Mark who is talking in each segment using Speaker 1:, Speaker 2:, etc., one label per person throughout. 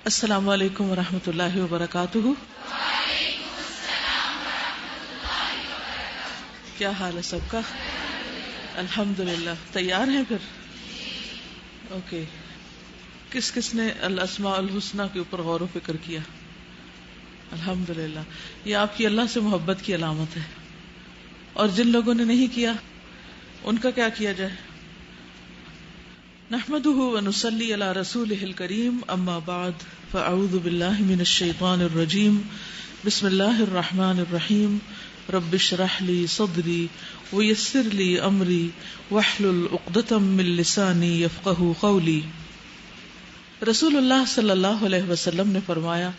Speaker 1: السلام علیکم ورحمۃ اللہ وبرکاتہ۔ کیا حال ہے سب کا؟ الحمدللہ۔ تیار ہیں پھر؟ اوکے۔ کس کس نے الاسماء الحسنی کے اوپر غور و فکر کیا؟ الحمدللہ، یہ آپ کی اللہ سے محبت کی علامت ہے۔ اور جن لوگوں نے نہیں کیا ان کا کیا کیا جائے؟ نحمده ونصلي على رسوله الكريم، اما بعد، فاعوذ بالله من الشيطان الرجيم، بسم الله الرحمن الرحيم، رب اشرح لي صدري ويسر لي امري واحلل عقدة من لساني يفقهوا قولي۔ رسول اللہ صلی اللہ علیہ وسلم نے فرمایا،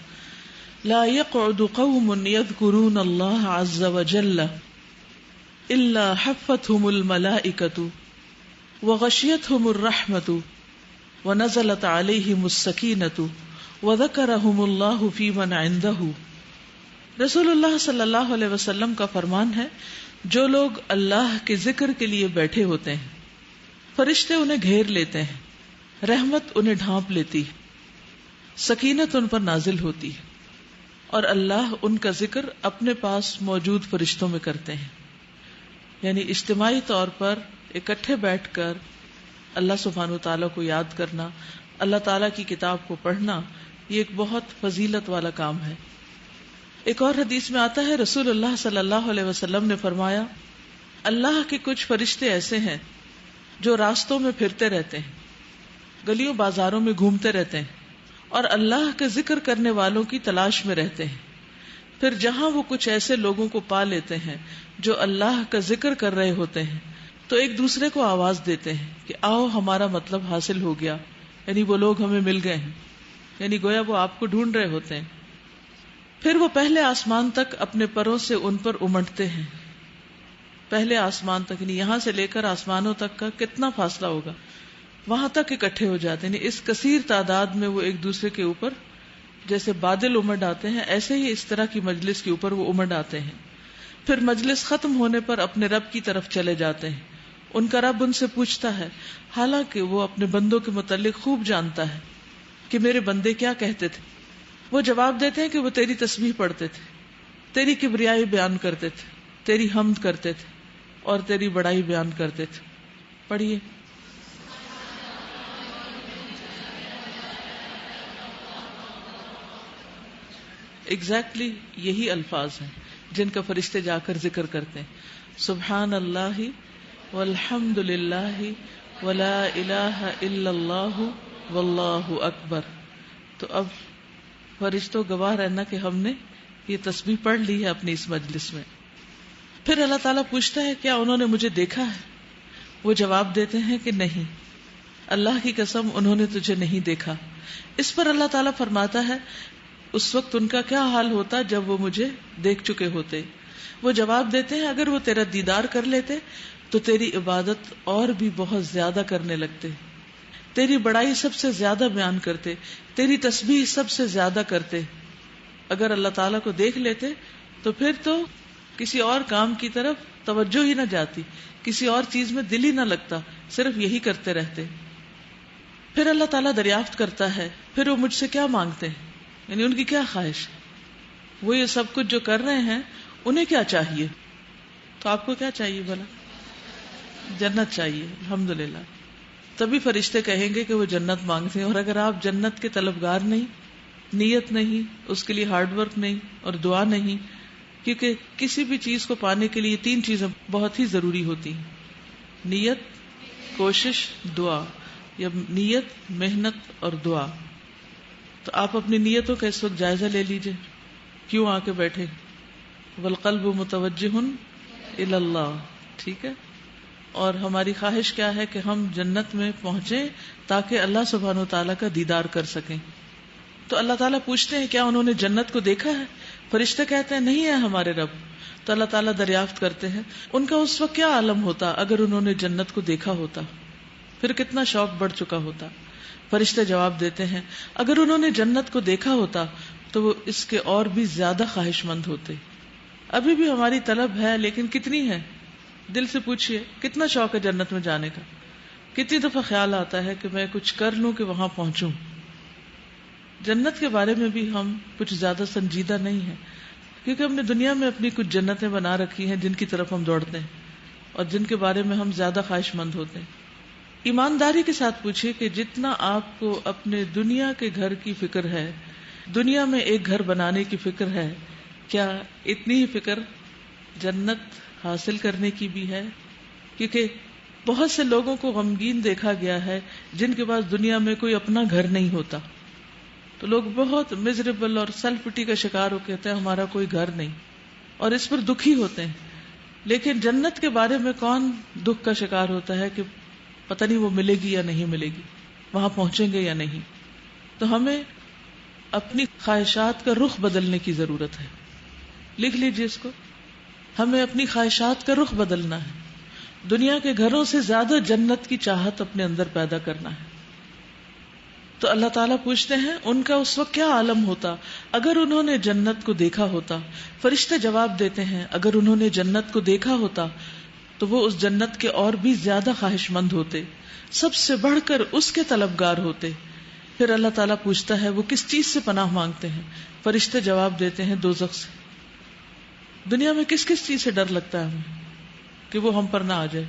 Speaker 1: لا يقعد قوم يذكرون الله عز وجل الا حفتهم الملائكة وغشيتهم الرحمة ونزلت عليهم السكينة وذكرهم الله في من عنده۔ رسول اللہ صلی اللہ علیہ وسلم کا فرمان ہے، جو لوگ اللہ کے ذکر کے لیے بیٹھے ہوتے ہیں فرشتے انہیں گھیر لیتے ہیں، رحمت انہیں ڈھانپ لیتی، سکینت ان پر نازل ہوتی، اور اللہ ان کا ذکر اپنے پاس موجود فرشتوں میں کرتے ہیں۔ یعنی اجتماعی طور پر اکٹھے بیٹھ کر اللہ سبحانہ وتعالیٰ کو یاد کرنا، اللہ تعالیٰ کی کتاب کو پڑھنا، یہ ایک بہت فضیلت والا کام ہے۔ ایک اور حدیث میں آتا ہے، رسول اللہ صلی اللہ علیہ وسلم نے فرمایا، اللہ کے کچھ فرشتے ایسے ہیں جو راستوں میں پھرتے رہتے ہیں، گلیوں بازاروں میں گھومتے رہتے ہیں اور اللہ کا ذکر کرنے والوں کی تلاش میں رہتے ہیں۔ پھر جہاں وہ کچھ ایسے لوگوں کو پا لیتے ہیں جو اللہ کا ذکر کر رہے ہوتے ہیں تو ایک دوسرے کو آواز دیتے ہیں کہ آؤ ہمارا مطلب حاصل ہو گیا، یعنی وہ لوگ ہمیں مل گئے ہیں، یعنی گویا وہ آپ کو ڈھونڈ رہے ہوتے ہیں۔ پھر وہ پہلے آسمان تک اپنے پروں سے ان پر امٹتے ہیں، پہلے آسمان تک، یعنی یہاں سے لے کر آسمانوں تک کا کتنا فاصلہ ہوگا، وہاں تک اکٹھے ہو جاتے ہیں۔ یعنی اس کثیر تعداد میں وہ ایک دوسرے کے اوپر جیسے بادل امڈ آتے ہیں، ایسے ہی اس طرح کی مجلس کے اوپر وہ امڈ آتے ہیں۔ پھر مجلس ختم ہونے پر اپنے رب کی طرف چلے جاتے ہیں، ان کا رب ان سے پوچھتا ہے، حالانکہ وہ اپنے بندوں کے متعلق خوب جانتا ہے کہ میرے بندے کیا کہتے تھے۔ وہ جواب دیتے ہیں کہ وہ تیری تسبیح پڑھتے تھے، تیری کبریائی بیان کرتے تھے، تیری حمد کرتے تھے اور تیری بڑائی بیان کرتے تھے۔ پڑھیے۔ ایگزیکٹلی یہی الفاظ ہیں جن کا فرشتے جا کر ذکر کرتے ہیں، سبحان اللہ والحمد للہ ولا الہ الا اللہ واللہ اکبر۔ تو اب فرشتوں گواہ رہنا کہ ہم نے یہ تسبیح پڑھ لی ہے اپنی اس مجلس میں۔ پھر اللہ تعالیٰ پوچھتا ہے، کیا انہوں نے مجھے دیکھا ہے؟ وہ جواب دیتے ہیں کہ نہیں، اللہ کی قسم انہوں نے تجھے نہیں دیکھا۔ اس پر اللہ تعالیٰ فرماتا ہے، اس وقت ان کا کیا حال ہوتا جب وہ مجھے دیکھ چکے ہوتے؟ وہ جواب دیتے ہیں، اگر وہ تیرا دیدار کر لیتے تو تیری عبادت اور بھی بہت زیادہ کرنے لگتے، تیری بڑائی سب سے زیادہ بیان کرتے، تیری تسبیح سب سے زیادہ کرتے۔ اگر اللہ تعالیٰ کو دیکھ لیتے تو پھر تو کسی اور کام کی طرف توجہ ہی نہ جاتی، کسی اور چیز میں دل ہی نہ لگتا، صرف یہی کرتے رہتے۔ پھر اللہ تعالیٰ دریافت کرتا ہے، پھر وہ مجھ سے کیا مانگتے ہیں، یعنی ان کی کیا خواہش ہے؟ وہ یہ سب کچھ جو کر رہے ہیں انہیں کیا چاہیے؟ تو آپ کو کیا چاہیے بھلا؟ جنت چاہیے، الحمدللہ۔ تبھی فرشتے کہیں گے کہ وہ جنت مانگتے ہیں۔ اور اگر آپ جنت کے طلبگار نہیں، نیت نہیں، اس کے لیے ہارڈ ورک نہیں اور دعا نہیں، کیونکہ کسی بھی چیز کو پانے کے لیے تین چیزیں بہت ہی ضروری ہوتی ہیں، نیت، کوشش، دعا، یا نیت، محنت اور دعا۔ تو آپ اپنی نیتوں کا اس وقت جائزہ لے لیجئے، کیوں آ کے بیٹھے؟ والقلب متوجہ الی اللہ، ٹھیک ہے؟ اور ہماری خواہش کیا ہے کہ ہم جنت میں پہنچیں تاکہ اللہ سبحانہ وتعالیٰ کا دیدار کر سکیں۔ تو اللہ تعالیٰ پوچھتے ہیں، کیا انہوں نے جنت کو دیکھا ہے؟ فرشتے کہتے ہیں نہیں ہے ہمارے رب۔ تو اللہ تعالیٰ دریافت کرتے ہیں، ان کا اس وقت کیا عالم ہوتا اگر انہوں نے جنت کو دیکھا ہوتا، پھر کتنا شوق بڑھ چکا ہوتا۔ فرشتے جواب دیتے ہیں، اگر انہوں نے جنت کو دیکھا ہوتا تو وہ اس کے اور بھی زیادہ خواہش مند ہوتے۔ ابھی بھی ہماری طلب ہے، لیکن کتنی ہے؟ دل سے پوچھئے، کتنا شوق ہے جنت میں جانے کا؟ کتنی دفعہ خیال آتا ہے کہ میں کچھ کر لوں کہ وہاں پہنچوں، جنت کے بارے میں بھی ہم کچھ زیادہ سنجیدہ نہیں ہیں، کیونکہ ہم نے دنیا میں اپنی کچھ جنتیں بنا رکھی ہیں جن کی طرف ہم دوڑتے ہیں اور جن کے بارے میں ہم زیادہ خواہش مند ہوتے ہیں. ایمانداری کے ساتھ پوچھیے کہ جتنا آپ کو اپنے دنیا کے گھر کی فکر ہے، دنیا میں ایک گھر بنانے کی فکر ہے، کیا اتنی ہی فکر جنت حاصل کرنے کی بھی ہے؟ کیونکہ بہت سے لوگوں کو غمگین دیکھا گیا ہے جن کے پاس دنیا میں کوئی اپنا گھر نہیں ہوتا، تو لوگ بہت میزریبل اور سیلف پٹی کا شکار ہو کہتے ہیں ہمارا کوئی گھر نہیں، اور اس پر دکھی ہوتے ہیں. لیکن جنت کے بارے میں کون دکھ کا شکار ہوتا ہے کہ پتہ نہیں وہ ملے گی یا نہیں ملے گی، وہاں پہنچیں گے یا نہیں. تو ہمیں اپنی خواہشات کا رخ بدلنے کی ضرورت ہے. لکھ لیجیے اس کو، ہمیں اپنی خواہشات کا رخ بدلنا ہے، دنیا کے گھروں سے زیادہ جنت کی چاہت اپنے اندر پیدا کرنا ہے. تو اللہ تعالیٰ پوچھتے ہیں ان کا اس وقت کیا عالم ہوتا اگر انہوں نے جنت کو دیکھا ہوتا. فرشتے جواب دیتے ہیں اگر انہوں نے جنت کو دیکھا ہوتا تو وہ اس جنت کے اور بھی زیادہ خواہش مند ہوتے، سب سے بڑھ کر اس کے طلبگار ہوتے. پھر اللہ تعالیٰ پوچھتا ہے وہ کس چیز سے پناہ مانگتے ہیں؟ فرشتے جواب دیتے ہیں دوزخ سے. دنیا میں کس کس چیز سے ڈر لگتا ہے ہمیں کہ وہ ہم پر نہ آ جائے؟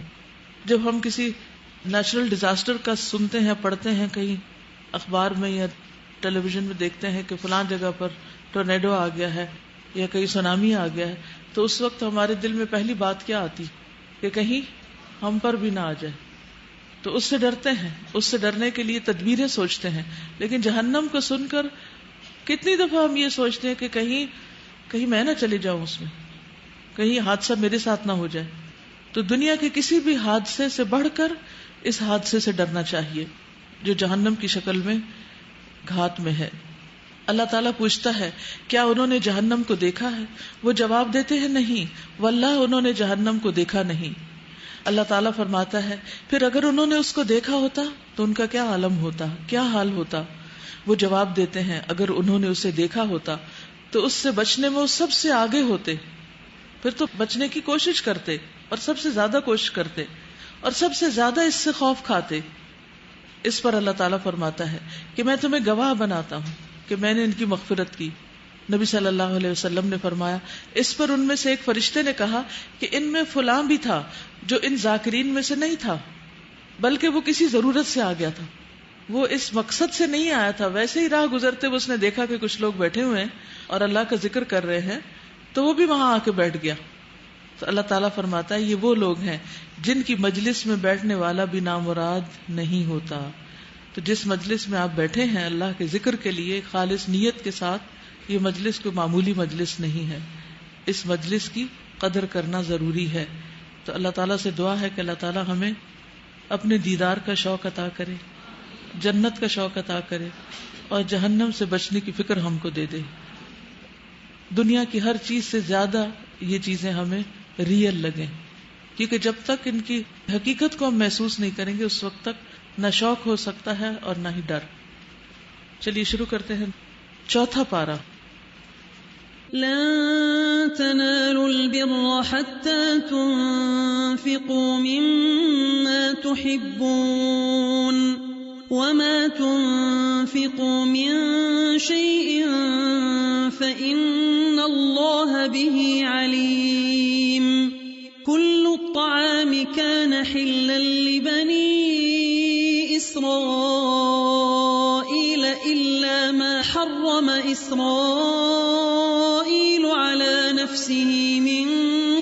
Speaker 1: جب ہم کسی نیچرل ڈیزاسٹر کا سنتے ہیں، پڑھتے ہیں کہیں اخبار میں یا ٹیلی ویژن میں دیکھتے ہیں کہ فلان جگہ پر ٹورنیڈو آ گیا ہے یا کہیں سونامی آ گیا ہے، تو اس وقت ہمارے دل میں پہلی بات کیا آتی کہ کہیں ہم پر بھی نہ آ جائے. تو اس سے ڈرتے ہیں، اس سے ڈرنے کے لیے تدبیریں سوچتے ہیں. لیکن جہنم کو سن کر کتنی دفعہ ہم یہ سوچتے ہیں کہ کہیں میں نہ چلے جاؤں اس میں، کہیں حادثہ میرے ساتھ نہ ہو جائے. تو دنیا کے کسی بھی حادثے سے بڑھ کر اس حادثے سے ڈرنا چاہیے جو جہنم کی شکل میں گھات میں ہے. اللہ تعالیٰ پوچھتا ہے کیا انہوں نے جہنم کو دیکھا ہے؟ وہ جواب دیتے ہیں نہیں، واللہ انہوں نے جہنم کو دیکھا نہیں. اللہ تعالیٰ فرماتا ہے پھر اگر انہوں نے اس کو دیکھا ہوتا تو ان کا کیا عالم ہوتا، کیا حال ہوتا؟ وہ جواب دیتے ہیں اگر انہوں نے اسے دیکھا ہوتا تو اس سے بچنے میں وہ سب سے آگے ہوتے، پھر تو بچنے کی کوشش کرتے اور سب سے زیادہ کوشش کرتے اور سب سے زیادہ اس سے خوف کھاتے. اس پر اللہ تعالیٰ فرماتا ہے کہ میں تمہیں گواہ بناتا ہوں کہ میں نے ان کی مغفرت کی. نبی صلی اللہ علیہ وسلم نے فرمایا اس پر ان میں سے ایک فرشتے نے کہا کہ ان میں فلاں بھی تھا جو ان ذاکرین میں سے نہیں تھا، بلکہ وہ کسی ضرورت سے آ گیا تھا، وہ اس مقصد سے نہیں آیا تھا. ویسے ہی راہ گزرتے اس نے دیکھا کہ کچھ لوگ بیٹھے ہوئے ہیں اور اللہ کا ذکر کر رہے ہیں تو وہ بھی وہاں آ کے بیٹھ گیا. تو اللہ تعالیٰ فرماتا ہے یہ وہ لوگ ہیں جن کی مجلس میں بیٹھنے والا بھی نامراد نہیں ہوتا. تو جس مجلس میں آپ بیٹھے ہیں اللہ کے ذکر کے لیے خالص نیت کے ساتھ، یہ مجلس کوئی معمولی مجلس نہیں ہے، اس مجلس کی قدر کرنا ضروری ہے. تو اللہ تعالیٰ سے دعا ہے کہ اللہ تعالیٰ ہمیں اپنے دیدار کا شوق عطا کرے، جنت کا شوق عطا کرے اور جہنم سے بچنے کی فکر ہم کو دے دے. دنیا کی ہر چیز سے زیادہ یہ چیزیں ہمیں ریئل لگیں، کیونکہ جب تک ان کی حقیقت کو ہم محسوس نہیں کریں گے اس وقت تک نہ شوق ہو سکتا ہے اور نہ ہی ڈر. چلیے شروع کرتے ہیں. چوتھا پارہ.
Speaker 2: لن تنالوا البر حتى تنفقوا مما تحبون وما تنفقوا من شيء فإن الله به عليم. كل الطعام كان حلا لبني إسرائيل إلا ما حرم إسرائيل على نفسه من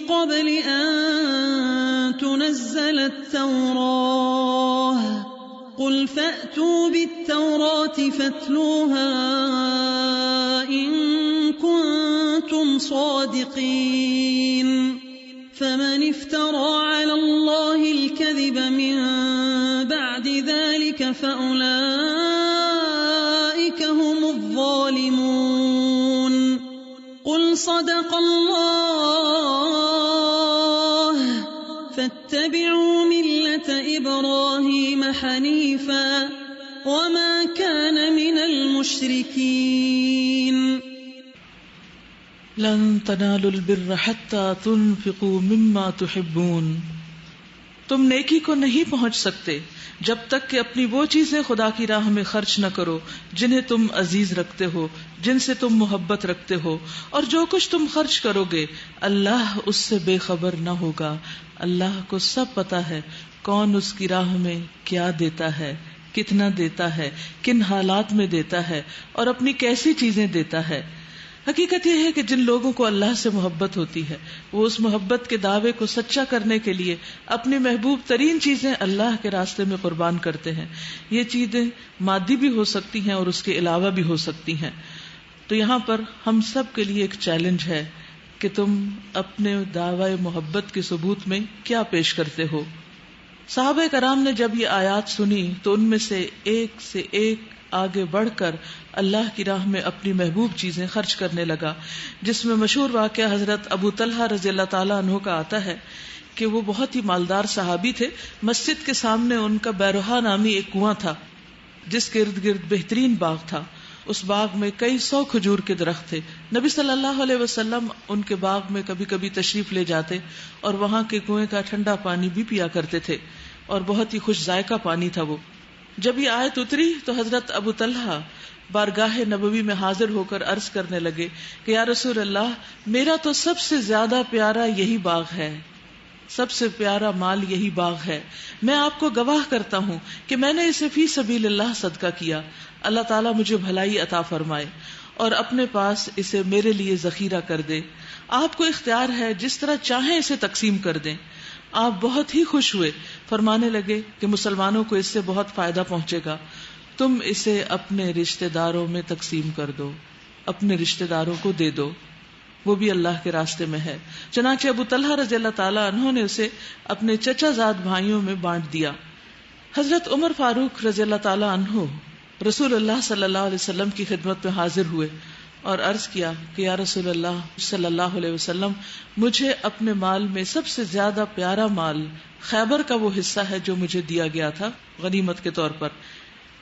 Speaker 2: قبل أن تنزل التوراة قل فأتوا بالتوراة فاتلوها إن كنتم صادقين. فمن افترى على الله الكذب من بعد ذلك فأولئك هم الظالمون. قل صدق الله فاتبعوا ملة إبراهيم حنيفا وما كان من المشركين.
Speaker 1: لن تنالوا البر حتى تنفقوا مما تحبون تم نیکی کو نہیں پہنچ سکتے جب تک کہ اپنی وہ چیزیں خدا کی راہ میں خرچ نہ کرو جنہیں تم عزیز رکھتے ہو، جن سے تم محبت رکھتے ہو، اور جو کچھ تم خرچ کرو گے اللہ اس سے بے خبر نہ ہوگا۔ اللہ کو سب پتا ہے کون اس کی راہ میں کیا دیتا ہے، کتنا دیتا ہے، کن حالات میں دیتا ہے اور اپنی کیسی چیزیں دیتا ہے۔ حقیقت یہ ہے کہ جن لوگوں کو اللہ سے محبت ہوتی ہے وہ اس محبت کے دعوے کو سچا کرنے کے لیے اپنی محبوب ترین چیزیں اللہ کے راستے میں قربان کرتے ہیں۔ یہ چیزیں مادی بھی ہو سکتی ہیں اور اس کے علاوہ بھی ہو سکتی ہیں۔ تو یہاں پر ہم سب کے لیے ایک چیلنج ہے کہ تم اپنے دعوی محبت کے ثبوت میں کیا پیش کرتے ہو۔ صحابہ کرام نے جب یہ آیات سنی تو ان میں سے ایک آگے بڑھ کر اللہ کی راہ میں اپنی محبوب چیزیں خرچ کرنے لگا، جس میں مشہور واقعہ حضرت ابو طلحہ رضی اللہ تعالیٰ عنہ کا آتا ہے کہ وہ بہت ہی مالدار صحابی تھے۔ مسجد کے سامنے ان کا بیروحا نامی ایک کنواں تھا جس کے ارد گرد بہترین باغ تھا۔ اس باغ میں کئی 100 کھجور کے درخت تھے۔ نبی صلی اللہ علیہ وسلم ان کے باغ میں کبھی کبھی تشریف لے جاتے اور وہاں کے کنویں کا ٹھنڈا پانی بھی پیا کرتے تھے اور بہت ہی خوش ذائقہ پانی تھا وہ۔ جب یہ آیت اتری تو حضرت ابو طلحہ بارگاہ نبوی میں حاضر ہو کر عرض کرنے لگے کہ یا رسول اللہ، میرا تو سب سے زیادہ پیارا یہی باغ ہے، سب سے پیارا مال یہی باغ ہے۔ میں آپ کو گواہ کرتا ہوں کہ میں نے اسے فی سبیل اللہ صدقہ کیا، اللہ تعالیٰ مجھے بھلائی عطا فرمائے اور اپنے پاس اسے میرے لیے ذخیرہ کر دے۔ آپ کو اختیار ہے، جس طرح چاہیں اسے تقسیم کر دیں۔ آپ بہت ہی خوش ہوئے، فرمانے لگے کہ مسلمانوں کو اس سے بہت فائدہ پہنچے گا، تم اسے اپنے رشتہ داروں میں تقسیم کر دو، اپنے رشتہ داروں کو دے دو، وہ بھی اللہ کے راستے میں ہے۔ چنانچہ ابو طلحہ رضی اللہ تعالیٰ عنہ نے اسے اپنے چچا زاد بھائیوں میں بانٹ دیا۔ حضرت عمر فاروق رضی اللہ تعالیٰ عنہ رسول اللہ صلی اللہ علیہ وسلم کی خدمت میں حاضر ہوئے اور عرض کیا کہ یا رسول اللہ صلی اللہ علیہ وسلم، مجھے اپنے مال میں سب سے زیادہ پیارا مال خیبر کا وہ حصہ ہے جو مجھے دیا گیا تھا غنیمت کے طور پر،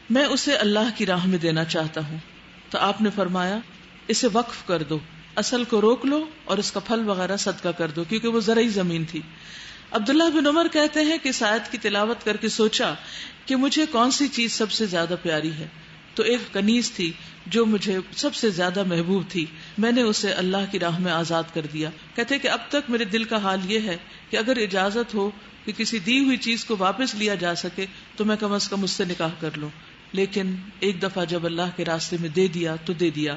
Speaker 1: میں اسے اللہ کی راہ میں دینا چاہتا ہوں۔ تو آپ نے فرمایا اسے وقف کر دو، اصل کو روک لو اور اس کا پھل وغیرہ صدقہ کر دو، کیونکہ وہ زرعی زمین تھی۔ عبداللہ بن عمر کہتے ہیں کہ اس آیت کی تلاوت کر کے سوچا کہ مجھے کون سی چیز سب سے زیادہ پیاری ہے، تو ایک کنیز تھی جو مجھے سب سے زیادہ محبوب تھی، میں نے اسے اللہ کی راہ میں آزاد کر دیا۔ کہتے کہ اب تک میرے دل کا حال یہ ہے کہ اگر اجازت ہو کہ کسی دی ہوئی چیز کو واپس لیا جا سکے تو میں کم از کم اس سے نکاح کر لوں، لیکن ایک دفعہ جب اللہ کے راستے میں دے دیا تو دے دیا۔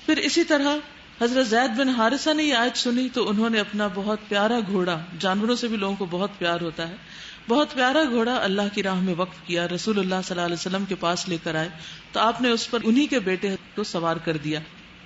Speaker 1: پھر اسی طرح حضرت زید بن حارثہ نے یہ آیت سنی تو انہوں نے اپنا بہت پیارا گھوڑا، جانوروں سے بھی لوگوں کو بہت پیار ہوتا ہے، بہت پیارا گھوڑا اللہ کی راہ میں وقف کیا، رسول اللہ صلی اللہ علیہ وسلم کے پاس لے کر آئے تو آپ نے اس پر انہی کے بیٹے کو سوار کر دیا۔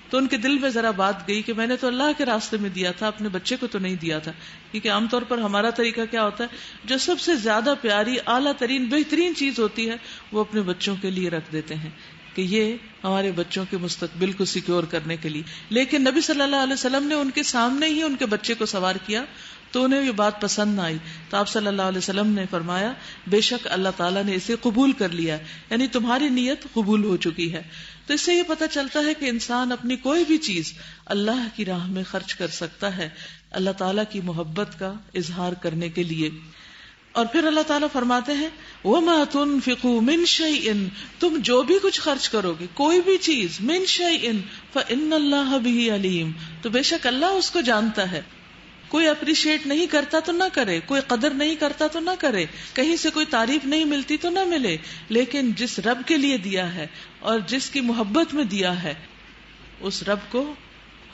Speaker 1: تو ان کے دل میں ذرا بات گئی کہ میں نے تو اللہ کے راستے میں دیا تھا، اپنے بچے کو تو نہیں دیا تھا، کیونکہ عام طور پر ہمارا طریقہ کیا ہوتا ہے، جو سب سے زیادہ پیاری، اعلیٰ ترین، بہترین چیز ہوتی ہے وہ اپنے بچوں کے لیے رکھ دیتے ہیں کہ یہ ہمارے بچوں کے مستقبل کو سیکیور کرنے کے لیے۔ لیکن نبی صلی اللہ علیہ وسلم نے ان کے سامنے ہی ان کے بچے کو سوار کیا تو انہیں یہ بات پسند نہ آئی، تو آپ صلی اللہ علیہ وسلم نے فرمایا بے شک اللہ تعالیٰ نے اسے قبول کر لیا، یعنی تمہاری نیت قبول ہو چکی ہے۔ تو اس سے یہ پتہ چلتا ہے کہ انسان اپنی کوئی بھی چیز اللہ کی راہ میں خرچ کر سکتا ہے، اللہ تعالیٰ کی محبت کا اظہار کرنے کے لیے۔ اور پھر اللہ تعالیٰ فرماتے ہیں وَمَا تُنْفِقُوا مِنْ شَيْءٍ، تم جو بھی کچھ خرچ کرو گے، کوئی بھی چیز، مِنْ شَيْءٍ فَإِنَّ اللَّهَ بِهِ عَلِيمٌ، تو بے شک اللہ اس کو جانتا ہے۔ کوئی اپریشیٹ نہیں کرتا تو نہ کرے، کوئی قدر نہیں کرتا تو نہ کرے، کہیں سے کوئی تعریف نہیں ملتی تو نہ ملے، لیکن جس رب کے لیے دیا ہے اور جس کی محبت میں دیا ہے اس رب کو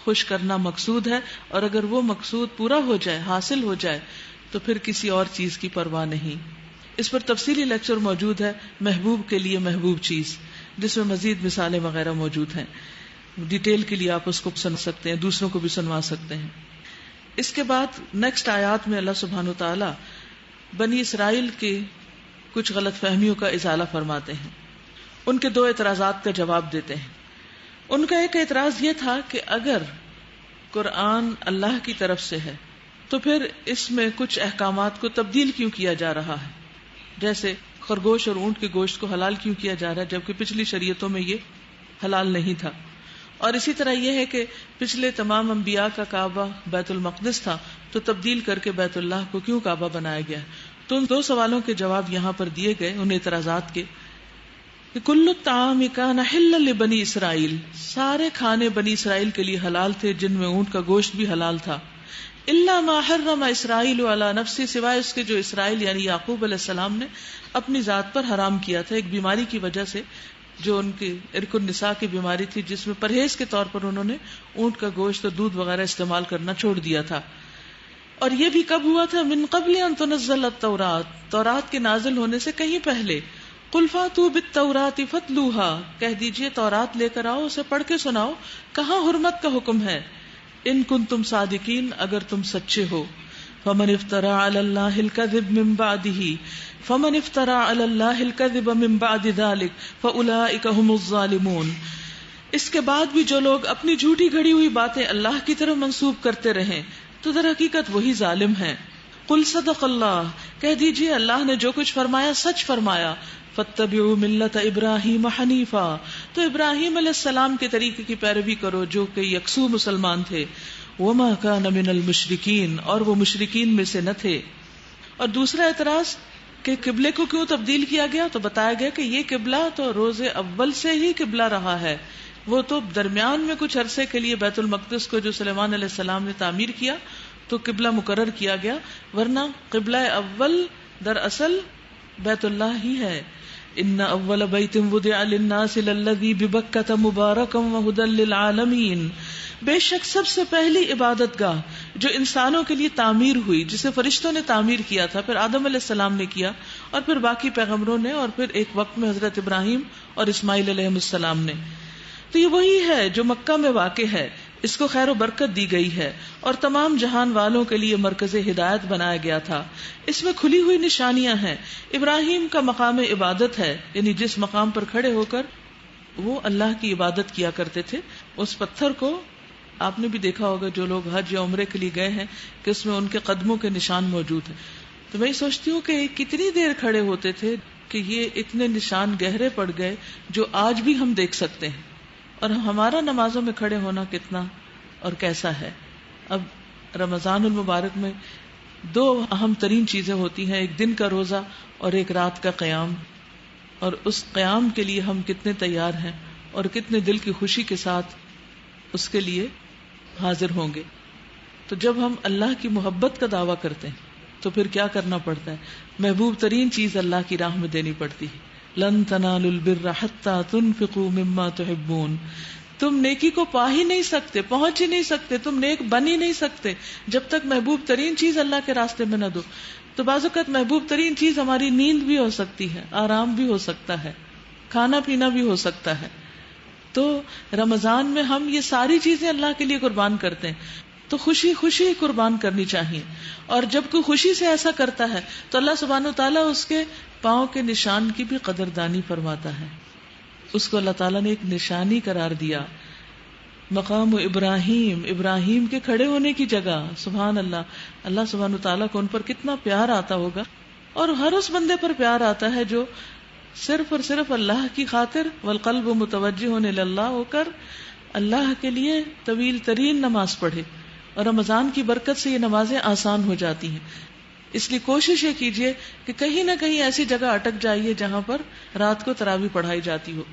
Speaker 1: خوش کرنا مقصود ہے، اور اگر وہ مقصود پورا ہو جائے، حاصل ہو جائے تو پھر کسی اور چیز کی پرواہ نہیں۔ اس پر تفصیلی لیکچر موجود ہے، محبوب کے لیے محبوب چیز، جس میں مزید مثالیں وغیرہ موجود ہیں، ڈیٹیل کے لیے آپ اس کو سن سکتے ہیں، دوسروں کو بھی سنوا سکتے ہیں۔ اس کے بعد نیکسٹ آیات میں اللہ سبحانہ وتعالی بنی اسرائیل کے کچھ غلط فہمیوں کا ازالہ فرماتے ہیں، ان کے 2 اعتراضات کا جواب دیتے ہیں۔ ان کا ایک اعتراض یہ تھا کہ اگر قرآن اللہ کی طرف سے ہے تو پھر اس میں کچھ احکامات کو تبدیل کیوں کیا جا رہا ہے، جیسے خرگوش اور اونٹ کے گوشت کو حلال کیوں کیا جا رہا ہے جبکہ پچھلی شریعتوں میں یہ حلال نہیں تھا۔ اور اسی طرح یہ ہے کہ پچھلے تمام انبیاء کا کعبہ بیت المقدس تھا تو تبدیل کر کے بیت اللہ کو کیوں کعبہ بنایا گیا۔ تو ان 2 سوالوں کے جواب یہاں پر دیے گئے ان اعتراضات کے کہ کل الطعام کان حلا لبنی اسرائیل، سارے کھانے بنی اسرائیل کے لیے حلال تھے جن میں اونٹ کا گوشت بھی حلال تھا، الا ما حرم اسرائیل علی نفسہ، سوائے اس کے جو اسرائیل یعنی یعقوب علیہ السلام نے اپنی ذات پر حرام کیا تھا، ایک بیماری کی وجہ سے جو ان کی ارق النساء کی بیماری تھی، جس میں پرہیز کے طور پر انہوں نے اونٹ کا گوشت اور دودھ وغیرہ استعمال کرنا چھوڑ دیا تھا. اور یہ بھی کب ہوا تھا؟ من قبل ان تنزل التوراۃ، تورات کے نازل ہونے سے کہیں پہلے. قل فاتوا بالتوراۃ فاتلوها، کہہ دیجئے تورات لے کر آؤ، اسے پڑھ کے سناؤ، کہاں حرمت کا حکم ہے. ان کنتم صادقین، اگر تم سچے ہو. فمن افترى على الله الكذب من بعد ذلك فاولئك هم الظالمون. اس کے بعد بھی جو لوگ اپنی جھوٹی گھڑی ہوئی باتیں اللہ کی طرف منسوب کرتے رہیں تو در حقیقت وہی ظالم ہیں. قل صدق اللہ، کہہ دیجئے اللہ نے جو کچھ فرمایا سچ فرمایا. فاتبعوا ملت ابراہیم حنیفا، تو ابراہیم علیہ السلام کے طریقے کی پیروی کرو جو کہ یکسو مسلمان تھے. وما کان من المشرکین، اور وہ مشرکین میں سے نہ تھے. اور دوسرا اعتراض کہ قبلے کو کیوں تبدیل کیا گیا، تو بتایا گیا کہ یہ قبلہ تو روز اول سے ہی قبلہ رہا ہے. وہ تو درمیان میں کچھ عرصے کے لیے بیت المقدس کو جو سلیمان علیہ السلام نے تعمیر کیا تو قبلہ مقرر کیا گیا، ورنہ قبلہ اول دراصل بیت اللہ ہی ہے. ان اول بیت وضع للناس للذی ببکۃ مبارکا وہدی للعالمین، بے شک سب سے پہلی عبادت گاہ جو انسانوں کے لیے تعمیر ہوئی، جسے فرشتوں نے تعمیر کیا تھا، پھر آدم علیہ السلام نے کیا، اور پھر باقی پیغمبروں نے، اور پھر ایک وقت میں حضرت ابراہیم اور اسماعیل علیہ السلام نے. تو یہ وہی ہے جو مکہ میں واقع ہے، اس کو خیر و برکت دی گئی ہے اور تمام جہان والوں کے لیے مرکز ہدایت بنایا گیا تھا. اس میں کھلی ہوئی نشانیاں ہیں. ابراہیم کا مقام عبادت ہے، یعنی جس مقام پر کھڑے ہو کر وہ اللہ کی عبادت کیا کرتے تھے. اس پتھر کو آپ نے بھی دیکھا ہوگا جو لوگ حج یا عمرے کے لیے گئے ہیں کہ اس میں ان کے قدموں کے نشان موجود ہیں. تو میں سوچتی ہوں کہ کتنی دیر کھڑے ہوتے تھے کہ یہ اتنے نشان گہرے پڑ گئے جو آج بھی ہم دیکھ سکتے ہیں. اور ہمارا نمازوں میں کھڑے ہونا کتنا اور کیسا ہے. اب رمضان المبارک میں 2 اہم ترین چیزیں ہوتی ہیں، ایک دن کا روزہ اور ایک رات کا قیام. اور اس قیام کے لیے ہم کتنے تیار ہیں اور کتنے دل کی خوشی کے ساتھ اس کے لیے حاضر ہوں گے. تو جب ہم اللہ کی محبت کا دعویٰ کرتے ہیں تو پھر کیا کرنا پڑتا ہے؟ محبوب ترین چیز اللہ کی راہ میں دینی پڑتی ہے. لن تنالوا البر حتى تنفقوا مما تحبون، تم نیکی کو پا ہی نہیں سکتے، پہنچ ہی نہیں سکتے، تم نیک بن ہی نہیں سکتے جب تک محبوب ترین چیز اللہ کے راستے میں نہ دو. تو بعض اوقات محبوب ترین چیز ہماری نیند بھی ہو سکتی ہے، آرام بھی ہو سکتا ہے، کھانا پینا بھی ہو سکتا ہے. تو رمضان میں ہم یہ ساری چیزیں اللہ کے لیے قربان کرتے ہیں، تو خوشی خوشی قربان کرنی چاہیے. اور جب کوئی خوشی سے ایسا کرتا ہے تو اللہ سبحانہ وتعالیٰ اس کے پاؤں کے نشان کی بھی قدردانی فرماتا ہے. اس کو اللہ تعالیٰ نے ایک نشانی قرار دیا. مقام ابراہیم، ابراہیم کے کھڑے ہونے کی جگہ. سبحان اللہ، اللہ سبحانہ وتعالیٰ کو ان پر کتنا پیار آتا ہوگا. اور ہر اس بندے پر پیار آتا ہے جو صرف اور صرف اللہ کی خاطر والقلب متوجہ اللہ ہو کر اللہ کے لیے طویل ترین نماز پڑھے. اور رمضان کی برکت سے یہ نمازیں آسان ہو جاتی ہیں. اس لیے کوشش یہ کیجئے کہ کہیں نہ کہیں ایسی جگہ اٹک جائیے جہاں پر رات کو تراویح پڑھائی جاتی ہو.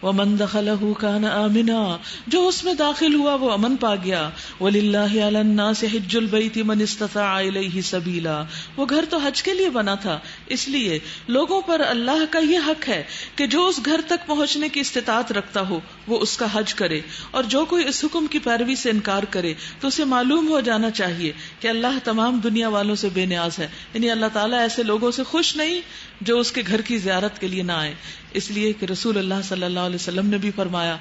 Speaker 1: وَمَن دَخَلَهُ كَانَ آمِنًا، جو اس میں داخل ہوا وہ امن پا گیا. وَلِلَّهِ عَلَى النَّاسِ حِجُّ الْبَيْتِ مَنِ اسْتَطَاعَ إِلَيْهِ سَبِيلًا، وہ گھر تو حج کے لیے بنا تھا، اس لیے لوگوں پر اللہ کا یہ حق ہے کہ جو اس گھر تک پہنچنے کی استطاعت رکھتا ہو وہ اس کا حج کرے. اور جو کوئی اس حکم کی پیروی سے انکار کرے تو اسے معلوم ہو جانا چاہیے کہ اللہ تمام دنیا والوں سے بے نیاز ہے. یعنی اللہ تعالیٰ ایسے لوگوں سے خوش نہیں جو اس کے گھر کی زیارت کے لیے نہ آئے. اس لیے کہ رسول اللہ صلی اللہ علیہ وسلم نے بھی فرمایا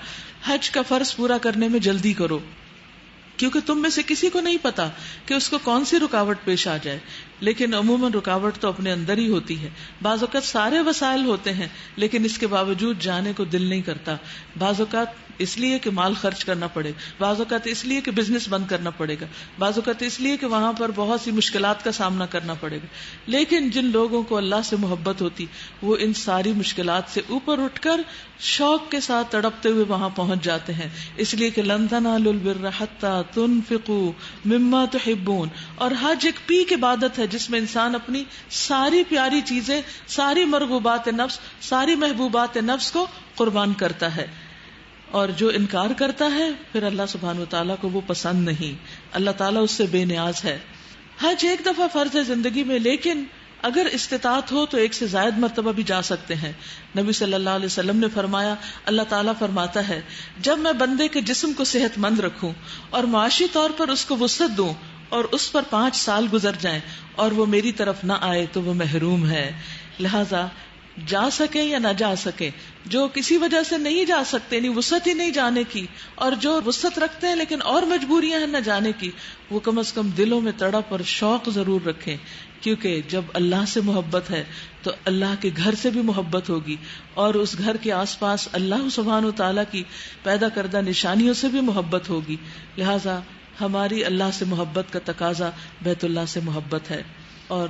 Speaker 1: حج کا فرض پورا کرنے میں جلدی کرو، کیونکہ تم میں سے کسی کو نہیں پتا کہ اس کو کون سی رکاوٹ پیش آ جائے. لیکن عموماً رکاوٹ تو اپنے اندر ہی ہوتی ہے. بعض اوقات سارے وسائل ہوتے ہیں لیکن اس کے باوجود جانے کو دل نہیں کرتا. بعض اوقات اس لیے کہ مال خرچ کرنا پڑے، بعض اوقات اس لیے کہ بزنس بند کرنا پڑے گا، بعض اوقات اس لیے کہ وہاں پر بہت سی مشکلات کا سامنا کرنا پڑے گا. لیکن جن لوگوں کو اللہ سے محبت ہوتی وہ ان ساری مشکلات سے اوپر اٹھ کر شوق کے ساتھ تڑپتے ہوئے وہاں پہنچ جاتے ہیں. اس لیے کہ لن تنالوا البر حتى تنفقوا مما تحبون. اور حج ایک پیک عبادت ہے جس میں انسان اپنی ساری پیاری چیزیں، ساری مرغوبات نفس، ساری محبوبات نفس کو قربان کرتا ہے. اور جو انکار کرتا ہے پھر اللہ سبحانہ وتعالیٰ کو وہ پسند نہیں. اللہ تعالیٰ اس سے بے نیاز ہے. حج ایک دفعہ فرض ہے زندگی میں، لیکن اگر استطاعت ہو تو ایک سے زائد مرتبہ بھی جا سکتے ہیں. نبی صلی اللہ علیہ وسلم نے فرمایا، اللہ تعالیٰ فرماتا ہے جب میں بندے کے جسم کو صحت مند رکھوں اور معاشی طور پر اس کو وسعت دوں اور اس پر 5 سال گزر جائیں اور وہ میری طرف نہ آئے تو وہ محروم ہے. لہذا جا سکے یا نہ جا سکے، جو کسی وجہ سے نہیں جا سکتے، نہیں وسعت ہی نہیں جانے کی، اور جو وسعت رکھتے ہیں لیکن اور مجبوریاں ہیں نہ جانے کی، وہ کم از کم دلوں میں تڑپ اور شوق ضرور رکھیں. کیونکہ جب اللہ سے محبت ہے تو اللہ کے گھر سے بھی محبت ہوگی، اور اس گھر کے آس پاس اللہ سبحانہ و تعالیٰ کی پیدا کردہ نشانیوں سے بھی محبت ہوگی. لہذا ہماری اللہ سے محبت کا تقاضا بیت اللہ سے محبت ہے. اور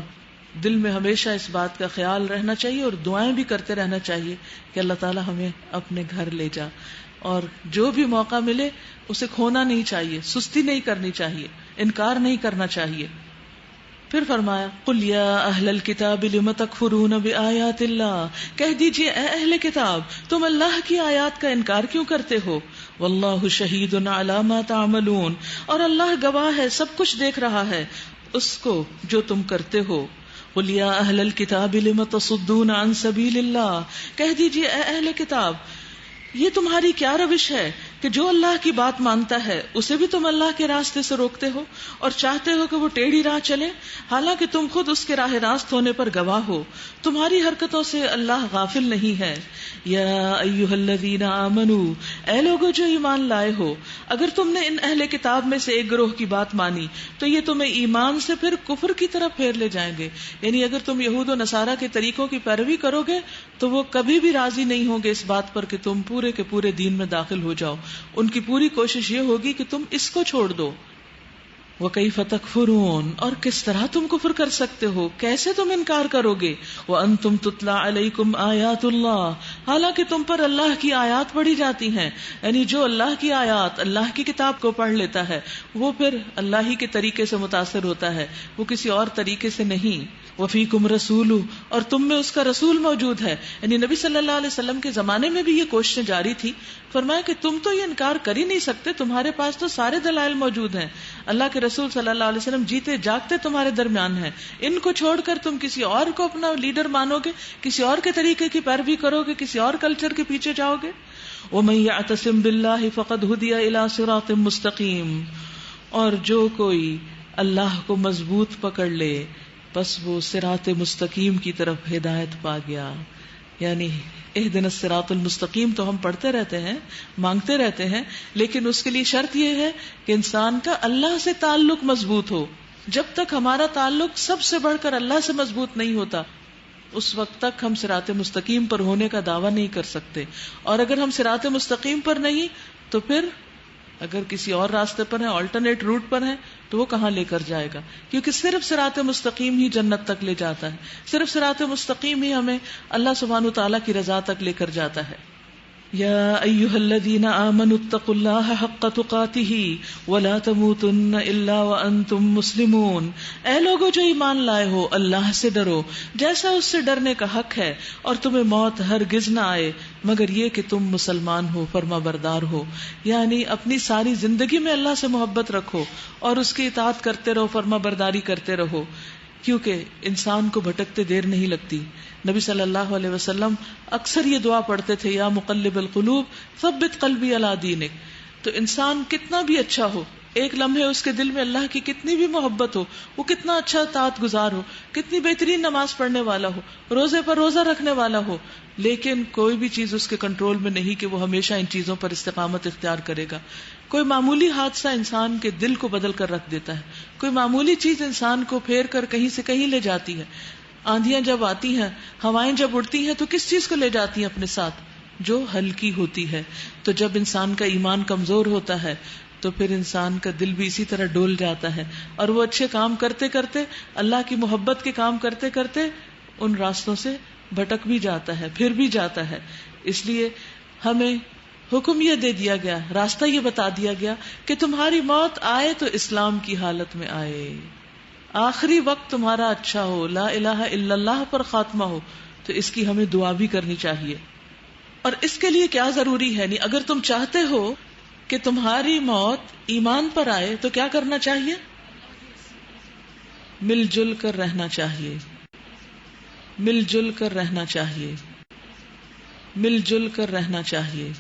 Speaker 1: دل میں ہمیشہ اس بات کا خیال رہنا چاہیے اور دعائیں بھی کرتے رہنا چاہیے کہ اللہ تعالیٰ ہمیں اپنے گھر لے جا. اور جو بھی موقع ملے اسے کھونا نہیں چاہیے، سستی نہیں کرنی چاہیے، انکار نہیں کرنا چاہیے. پھر فرمایا قل یا اہل الکتاب لم تکفرون بآیات اللہ، کہہ دیجئے اے اہل کتاب تم اللہ کی آیات کا انکار کیوں کرتے ہو. واللہ شہید علی ما تعملون، اور اللہ گواہ ہے، سب کچھ دیکھ رہا ہے اس کو جو تم کرتے ہو. قل یا اہل الکتاب لم تصدون عن سبیل اللہ، کہہ دیجئے اے اہل کتاب یہ تمہاری کیا روش ہے کہ جو اللہ کی بات مانتا ہے اسے بھی تم اللہ کے راستے سے روکتے ہو اور چاہتے ہو کہ وہ ٹیڑھی راہ چلے، حالانکہ تم خود اس کے راہ راست ہونے پر گواہ ہو. تمہاری حرکتوں سے اللہ غافل نہیں ہے. یا ایھا الذین آمنوا، اے لوگو جو ایمان لائے ہو، اگر تم نے ان اہل کتاب میں سے ایک گروہ کی بات مانی تو یہ تمہیں ایمان سے پھر کفر کی طرف پھیر لے جائیں گے. یعنی اگر تم یہود و نصارہ کے طریقوں کی پیروی کرو گے تو وہ کبھی بھی راضی نہیں ہوں گے اس بات پر کہ تم پورے کے پورے دین میں داخل ہو جاؤ. ان کی پوری کوشش یہ ہوگی کہ تم اس کو چھوڑ دو. وَكَيْفَ تَكْفُرُونَ، اور کس طرح تم کفر کر سکتے ہو، کیسے تم انکار کرو گے. وَأَنْتُمْ تُتْلَى عَلَيْكُمْ آیات اللہ، حالانکہ تم پر اللہ کی آیات پڑھی جاتی ہیں. یعنی جو اللہ کی آیات، اللہ کی کتاب کو پڑھ لیتا ہے وہ پھر اللہ ہی کے طریقے سے متاثر ہوتا ہے، وہ کسی اور طریقے سے نہیں. وَفِيكُمْ رَسُولُ، اور تم میں اس کا رسول موجود ہے. یعنی نبی صلی اللہ علیہ وسلم کے زمانے میں بھی یہ کوششیں جاری تھی. فرمایا کہ تم تو یہ انکار کر ہی نہیں سکتے، تمہارے پاس تو سارے دلائل موجود ہیں. اللہ کے رسول صلی اللہ علیہ وسلم جیتے جاگتے تمہارے درمیان ہیں. ان کو چھوڑ کر تم کسی اور کو اپنا لیڈر مانو گے، کسی اور کے طریقے کی پیروی کرو گے، کسی اور کلچر کے پیچھے جاؤ گے. وَمَن يَعْتَصِم بِاللَّهِ فَقَدْ هُدِيَ إِلَىٰ صِرَاطٍ مُسْتَقِيمٍ، اور جو کوئی اللہ کو مضبوط پکڑ لے بس وہ صراط مستقیم کی طرف ہدایت پا گیا. یعنی اہدنا الصراط المستقیم تو ہم پڑھتے رہتے ہیں، مانگتے رہتے ہیں، لیکن اس کے لیے شرط یہ ہے کہ انسان کا اللہ سے تعلق مضبوط ہو. جب تک ہمارا تعلق سب سے بڑھ کر اللہ سے مضبوط نہیں ہوتا اس وقت تک ہم صراط مستقیم پر ہونے کا دعویٰ نہیں کر سکتے. اور اگر ہم صراط مستقیم پر نہیں تو پھر اگر کسی اور راستے پر ہیں، آلٹرنیٹ روٹ پر ہیں، تو وہ کہاں لے کر جائے گا. کیونکہ صرف صراط مستقیم ہی جنت تک لے جاتا ہے، صرف صراط مستقیم ہی ہمیں اللہ سبحانہ وتعالیٰ کی رضا تک لے کر جاتا ہے. یا ایھا الذین آمنوا اتقوا اللہ حق تقاتہ ولا تموتن الا وانتم مسلمون، اے لوگو جو ایمان لائے ہو اللہ سے ڈرو جیسا اس سے ڈرنے کا حق ہے، اور تمہیں موت ہرگز نہ آئے مگر یہ کہ تم مسلمان ہو، فرما بردار ہو. یعنی اپنی ساری زندگی میں اللہ سے محبت رکھو اور اس کی اطاعت کرتے رہو، فرما برداری کرتے رہو، کیونکہ انسان کو بھٹکتے دیر نہیں لگتی. نبی صلی اللہ علیہ وسلم اکثر یہ دعا پڑھتے تھے، یا مقلب القلوب ثبت قلبی علی دینک. تو انسان کتنا بھی اچھا ہو، ایک لمحے اس کے دل میں اللہ کی کتنی بھی محبت ہو، وہ کتنا اچھا اطاعت گزار ہو، کتنی بہترین نماز پڑھنے والا ہو، روزے پر روزہ رکھنے والا ہو، لیکن کوئی بھی چیز اس کے کنٹرول میں نہیں کہ وہ ہمیشہ ان چیزوں پر استقامت اختیار کرے گا. کوئی معمولی حادثہ انسان کے دل کو بدل کر رکھ دیتا ہے، کوئی معمولی چیز انسان کو پھیر کر کہیں سے کہیں لے جاتی ہے. آندھیاں جب آتی ہیں، ہوائیں جب اڑتی ہیں تو کس چیز کو لے جاتی ہیں اپنے ساتھ؟ جو ہلکی ہوتی ہے. تو جب انسان کا ایمان کمزور ہوتا ہے تو پھر انسان کا دل بھی اسی طرح ڈول جاتا ہے، اور وہ اچھے کام کرتے کرتے، اللہ کی محبت کے کام کرتے کرتے ان راستوں سے بھٹک بھی جاتا ہے، پھر بھی جاتا ہے. اس لیے ہمیں حکم یہ دے دیا گیا، راستہ یہ بتا دیا گیا کہ تمہاری موت آئے تو اسلام کی حالت میں آئے. آخری وقت تمہارا اچھا ہو، لا الہ الا اللہ پر خاتمہ ہو، تو اس کی ہمیں دعا بھی کرنی چاہیے. اور اس کے لیے کیا ضروری ہے؟ نہیں، اگر تم چاہتے ہو کہ تمہاری موت ایمان پر آئے تو کیا کرنا چاہیے؟ مل جل کر رہنا چاہیے، مل جل کر رہنا چاہیے، مل جل کر رہنا چاہیے.